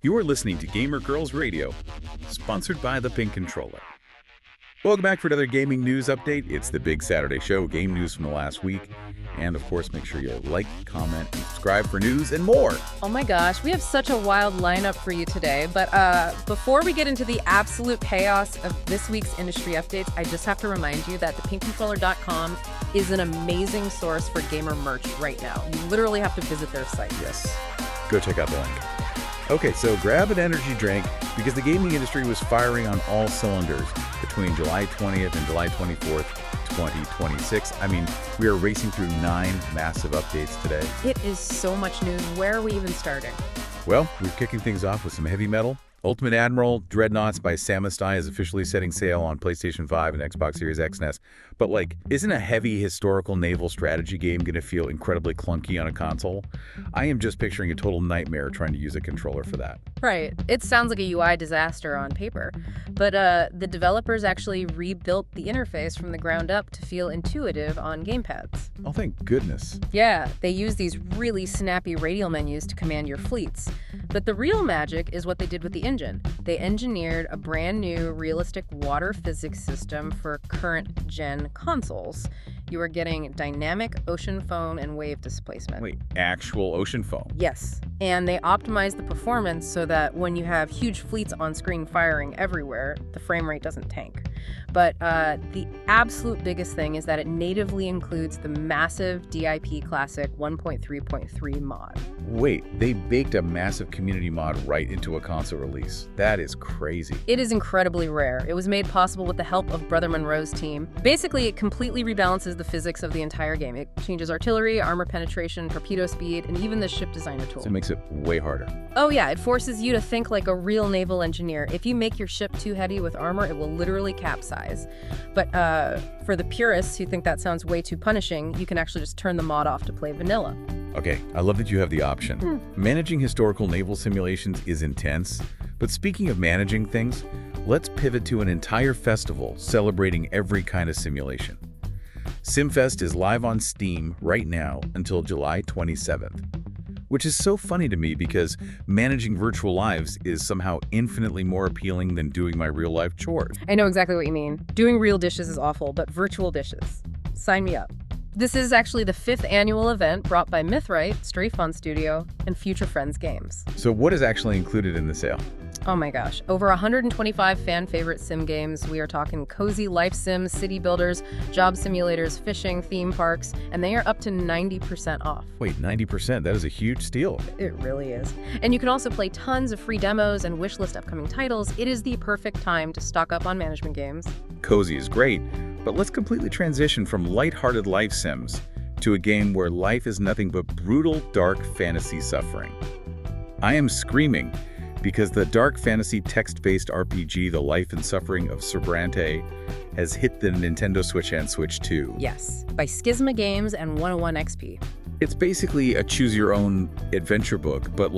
You are listening to Gamer Girls Radio, sponsored by the Pink Controller. Welcome back for another gaming news update. It's the Big Saturday Show, game news from the last week. And of course, make sure you like, comment, and subscribe for news and more. Oh my gosh, we have such a wild lineup for you today. But before we get into the absolute chaos of this week's industry updates, I just have to remind you that thepinkcontroller.com is an amazing source for gamer merch right now. You literally have to visit their site. Yes, go check out the link. Okay, so grab an energy drink because the gaming industry was firing on all cylinders between July 20th and July 24th, 2026. I mean, we are racing through 9 massive updates today. It is so much news. Where are we even starting? Well, we're kicking things off with some heavy metal. Ultimate Admiral, Dreadnoughts by Samustai is officially setting sail on PlayStation 5 and Xbox Series X and S. But isn't a heavy historical naval strategy game going to feel incredibly clunky on a console? I am just picturing a total nightmare trying to use a controller for that. Right. It sounds like a UI disaster on paper. But the developers actually rebuilt the interface from the ground up to feel intuitive on gamepads. Oh, thank goodness. Yeah, they use these really snappy radial menus to command your fleets. But the real magic is what they did with the engine. They engineered a brand new realistic water physics system for current-gen consoles. You are getting dynamic ocean foam and wave displacement. Wait, actual ocean foam? Yes, and they optimized the performance so that when you have huge fleets on screen firing everywhere, the frame rate doesn't tank. But the absolute biggest thing is that it natively includes the massive DIP Classic 1.3.3 mod. Wait, they baked a massive community mod right into a console release. That is crazy. It is incredibly rare. It was made possible with the help of Brother Monroe's team. Basically, it completely rebalances the physics of the entire game. It changes artillery, armor penetration, torpedo speed, and even the ship designer tool. So it makes it way harder. Oh yeah, it forces you to think like a real naval engineer. If you make your ship too heavy with armor, it will literally capsize. But for the purists who think that sounds way too punishing, you can actually just turn the mod off to play vanilla. Okay, I love that you have the option. Managing historical naval simulations is intense, but speaking of managing things, let's pivot to an entire festival celebrating every kind of simulation. SimFest is live on Steam right now until July 27th, which is so funny to me because managing virtual lives is somehow infinitely more appealing than doing my real-life chores. I know exactly what you mean. Doing real dishes is awful, but virtual dishes. Sign me up. This is actually the 5th annual event brought by Mythright, Stray Fun Studio, and Future Friends Games. So what is actually included in the sale? Oh my gosh, over 125 fan-favorite sim games. We are talking cozy life sims, city builders, job simulators, fishing, theme parks, and they are up to 90% off. Wait, 90%? That is a huge steal. It really is. And you can also play tons of free demos and wishlist upcoming titles. It is the perfect time to stock up on management games. Cozy is great, but let's completely transition from lighthearted life sims to a game where life is nothing but brutal, dark fantasy suffering. I am screaming because the dark fantasy text-based RPG The Life and Suffering of Sir Brante has hit the Nintendo Switch and Switch 2. Yes, by Schisma Games and 101 XP. It's basically a choose-your-own adventure book, but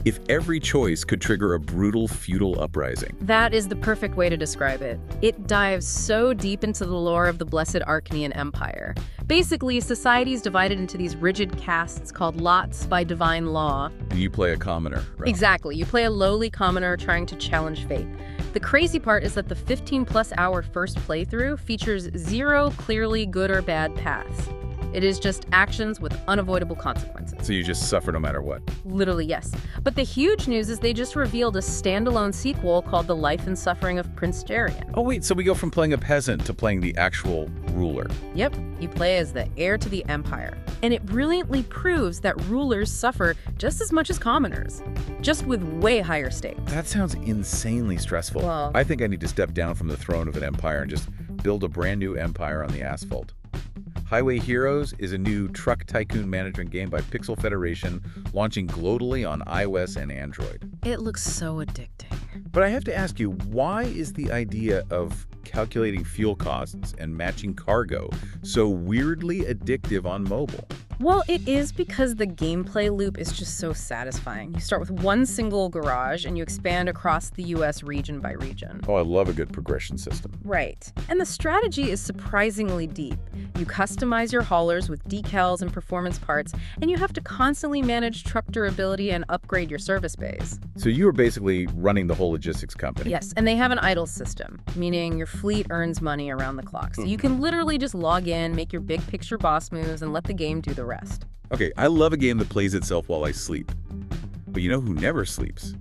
if every choice could trigger a brutal feudal uprising. That is the perfect way to describe it. It dives so deep into the lore of the Blessed Arachnean Empire. Basically, society is divided into these rigid castes called lots by divine law. And you play a commoner, right? Exactly. You play a lowly commoner trying to challenge fate. The crazy part is that the 15-plus hour first playthrough features 0 clearly good or bad paths. It is just actions with unavoidable consequences. So you just suffer no matter what? Literally, yes. But the huge news is they just revealed a standalone sequel called The Life and Suffering of Prince Jarian. Oh wait, so we go from playing a peasant to playing the actual ruler. Yep, you play as the heir to the empire. And it brilliantly proves that rulers suffer just as much as commoners, just with way higher stakes. That sounds insanely stressful. Well, I think I need to step down from the throne of an empire and just build a brand new empire on the asphalt. Highway Heroes is a new truck tycoon management game by Pixel Federation, launching globally on iOS and Android. it looks so addicting. But I have to ask you, why is the idea of calculating fuel costs and matching cargo so weirdly addictive on mobile? Well, it is because the gameplay loop is just so satisfying. You start with one single garage and you expand across the U.S. region by region. Oh, I love a good progression system. Right. And the strategy is surprisingly deep. You customize your haulers with decals and performance parts, and you have to constantly manage truck durability and upgrade your service bays. So you are basically running the whole logistics company. Yes, and they have an idle system, meaning your fleet earns money around the clock. So you can literally just log in, make your big picture boss moves, and let the game do the rest. Okay, I love a game that plays itself while I sleep. But you know who never sleeps?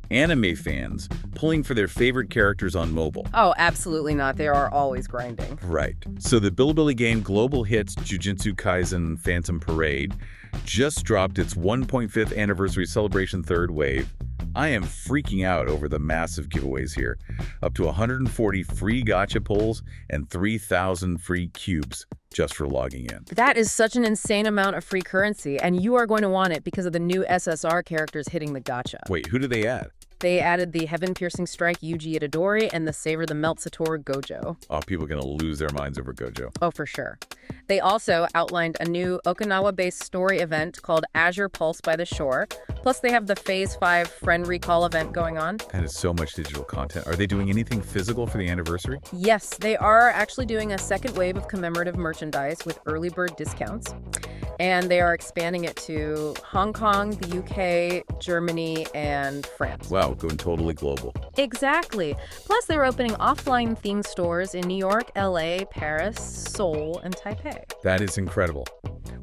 Anime fans pulling for their favorite characters on mobile. Oh, absolutely not. They are always grinding. Right. So the Bilibili game Global Hits Jujutsu Kaisen Phantom Parade just dropped its 1.5th anniversary celebration third wave. I am freaking out over the massive giveaways here. Up to 140 free gacha pulls and 3,000 free cubes just for logging in. That is such an insane amount of free currency, and you are going to want it because of the new SSR characters hitting the gacha. Wait, who do they add? They added the Heaven-Piercing Strike Yuji Itadori and the Savor the Melt Sator Gojo. Oh, people are going to lose their minds over Gojo. Oh, for sure. They also outlined a new Okinawa-based story event called Azure Pulse by the Shore. Plus, they have the Phase 5 Friend Recall event going on. That is so much digital content. Are they doing anything physical for the anniversary? Yes, they are actually doing a second wave of commemorative merchandise with early bird discounts. And they are expanding it to Hong Kong, the UK, Germany, and France. Wow, going totally global. Exactly. Plus, they're opening offline themed stores in New York, LA, Paris, Seoul, and Taipei. That is incredible.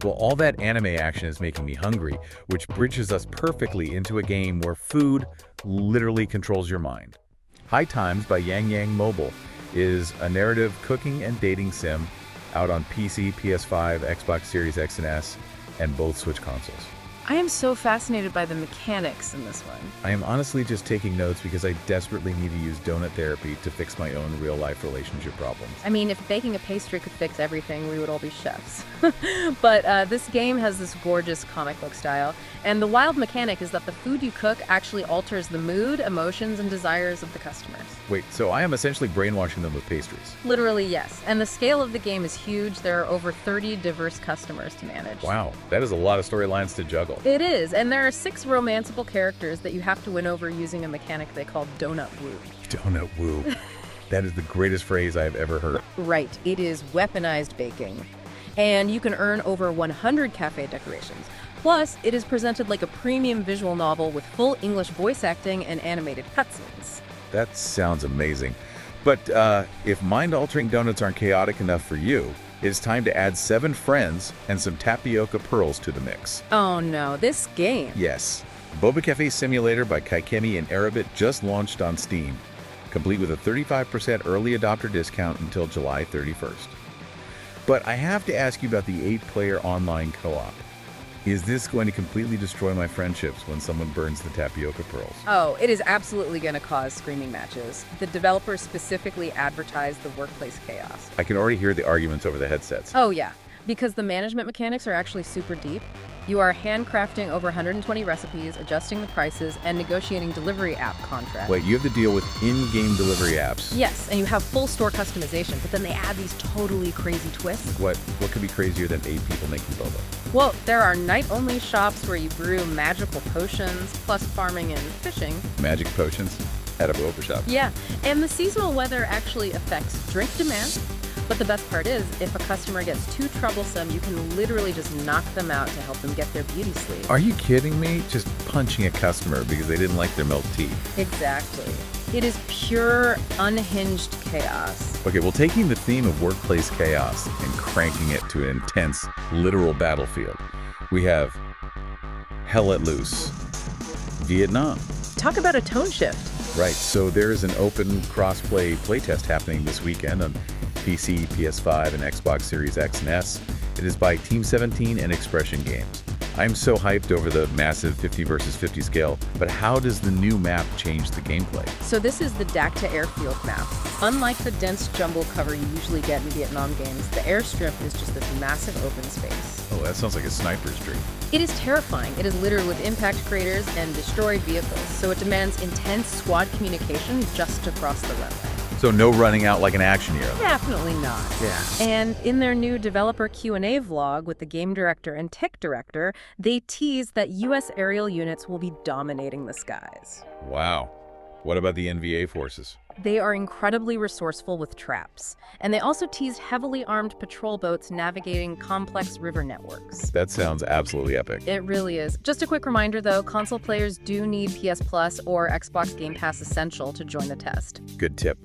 Well, all that anime action is making me hungry, which bridges us perfectly into a game where food literally controls your mind. High Times by Yang Yang Mobile is a narrative cooking and dating sim out on PC, PS5, Xbox Series X and S, and both Switch consoles. I am so fascinated by the mechanics in this one. I am honestly just taking notes because I desperately need to use donut therapy to fix my own real-life relationship problems. I mean, if baking a pastry could fix everything, we would all be chefs. But this game has this gorgeous comic book style, and the wild mechanic is that the food you cook actually alters the mood, emotions, and desires of the customers. Wait, so I am essentially brainwashing them with pastries? Literally, yes. And the scale of the game is huge. There are over 30 diverse customers to manage. Wow, that is a lot of storylines to juggle. It is, and there are 6 romanceable characters that you have to win over using a mechanic they call Donut Woo. Donut woo. That is the greatest phrase I have ever heard. Right, it is weaponized baking. And you can earn over 100 cafe decorations. Plus, it is presented like a premium visual novel with full English voice acting and animated cutscenes. That sounds amazing. But if mind-altering donuts aren't chaotic enough for you, it's time to add 7 friends and some tapioca pearls to the mix. Oh no, this game. Yes. Boba Cafe Simulator by Kaikemi and Arabit just launched on Steam, complete with a 35% early adopter discount until July 31st. But I have to ask you about the 8-player online co-op. Is this going to completely destroy my friendships when someone burns the tapioca pearls? Oh, it is absolutely going to cause screaming matches. The developers specifically advertised the workplace chaos. I can already hear the arguments over the headsets. Oh yeah, because the management mechanics are actually super deep. You are handcrafting over 120 recipes, adjusting the prices, and negotiating delivery app contracts. Wait, you have to deal with in-game delivery apps? Yes, and you have full store customization, but then they add these totally crazy twists. What could be crazier than 8 people making boba? Well, there are night-only shops where you brew magical potions, plus farming and fishing. Magic potions at a boba shop. Yeah, and the seasonal weather actually affects drink demand. But the best part is, if a customer gets too troublesome, you can literally just knock them out to help them get their beauty sleep. Are you kidding me? Just punching a customer because they didn't like their milk tea. Exactly. It is pure, unhinged chaos. Okay, well, taking the theme of workplace chaos and cranking it to an intense, literal battlefield, we have Hell Let Loose, Vietnam. Talk about a tone shift. Right, so there is an open cross-play playtest happening this weekend on PC, PS5, and Xbox Series X and S. It is by Team 17 and Expression Games. I'm so hyped over the massive 50 versus 50 scale, but how does the new map change the gameplay? So this is the Dacta Airfield map. Unlike the dense jumble cover you usually get in Vietnam games, the airstrip is just this massive open space. Oh, that sounds like a sniper's dream. It is terrifying. It is littered with impact craters and destroyed vehicles, so it demands intense squad communication just to cross the runway. So no running out like an action hero. Definitely not. Yeah. And in their new developer Q&A vlog with the game director and tech director, they tease that U.S. aerial units will be dominating the skies. Wow. What about the NVA forces? They are incredibly resourceful with traps, and they also teased heavily armed patrol boats navigating complex river networks. That sounds absolutely epic. It really is. Just a quick reminder, though, console players do need PS Plus or Xbox Game Pass Essential to join the test. Good tip.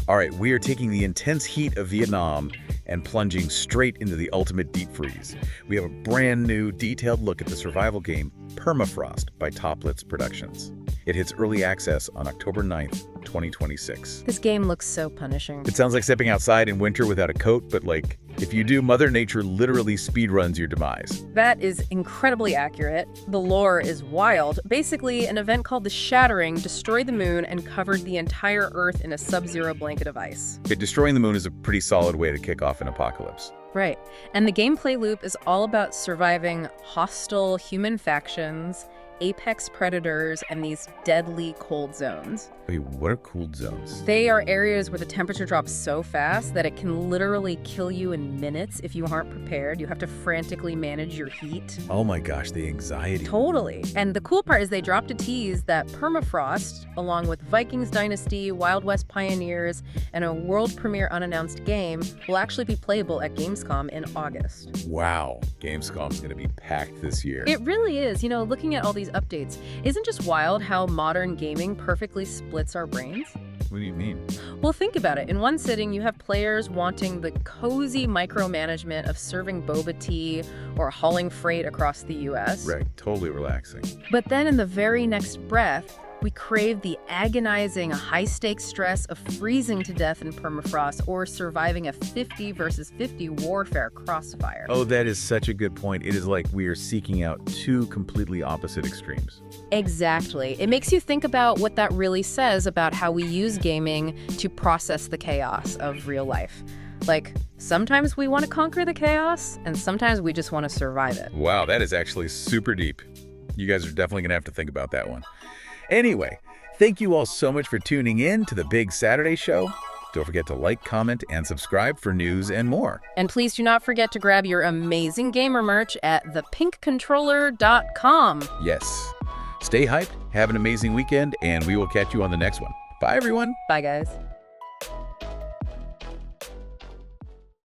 All right, we are taking the intense heat of Vietnam and plunging straight into the ultimate deep freeze. We have a brand new, detailed look at the survival game Permafrost by Toplitz Productions. It hits early access on October 9th, 2026. This game looks so punishing. It sounds like stepping outside in winter without a coat, but like, if you do, Mother Nature literally speedruns your demise. That is incredibly accurate. The lore is wild. Basically, an event called the Shattering destroyed the moon and covered the entire Earth in a sub-zero blanket of ice. Okay, destroying the moon is a pretty solid way to kick off an apocalypse. Right. And the gameplay loop is all about surviving hostile human factions, apex predators, and these deadly cold zones. Wait, what are cold zones? They are areas where the temperature drops so fast that it can literally kill you in minutes if you aren't prepared. You have to frantically manage your heat. Oh my gosh, the anxiety. Totally. And the cool part is they dropped a tease that Permafrost, along with Vikings Dynasty, Wild West Pioneers, and a world premiere unannounced game, will actually be playable at Gamescom in August. Wow, Gamescom's gonna be packed this year. It really is. You know, looking at all these updates, isn't just wild how modern gaming perfectly splits our brains? What do you mean? Well, think about it. In one sitting, you have players wanting the cozy micromanagement of serving boba tea or hauling freight across the U.S. Right, totally relaxing. But then in the very next breath, we crave the agonizing, high-stakes stress of freezing to death in permafrost or surviving a 50 versus 50 warfare crossfire. Oh, that is such a good point. It is like we are seeking out two completely opposite extremes. Exactly. It makes you think about what that really says about how we use gaming to process the chaos of real life. Like, sometimes we want to conquer the chaos, and sometimes we just want to survive it. Wow, that is actually super deep. You guys are definitely going to have to think about that one. Anyway, thank you all so much for tuning in to the Big Saturday Show. Don't forget to like, comment, and subscribe for news and more. And please do not forget to grab your amazing gamer merch at thepinkcontroller.com. Yes. Stay hyped, have an amazing weekend, and we will catch you on the next one. Bye, everyone. Bye, guys.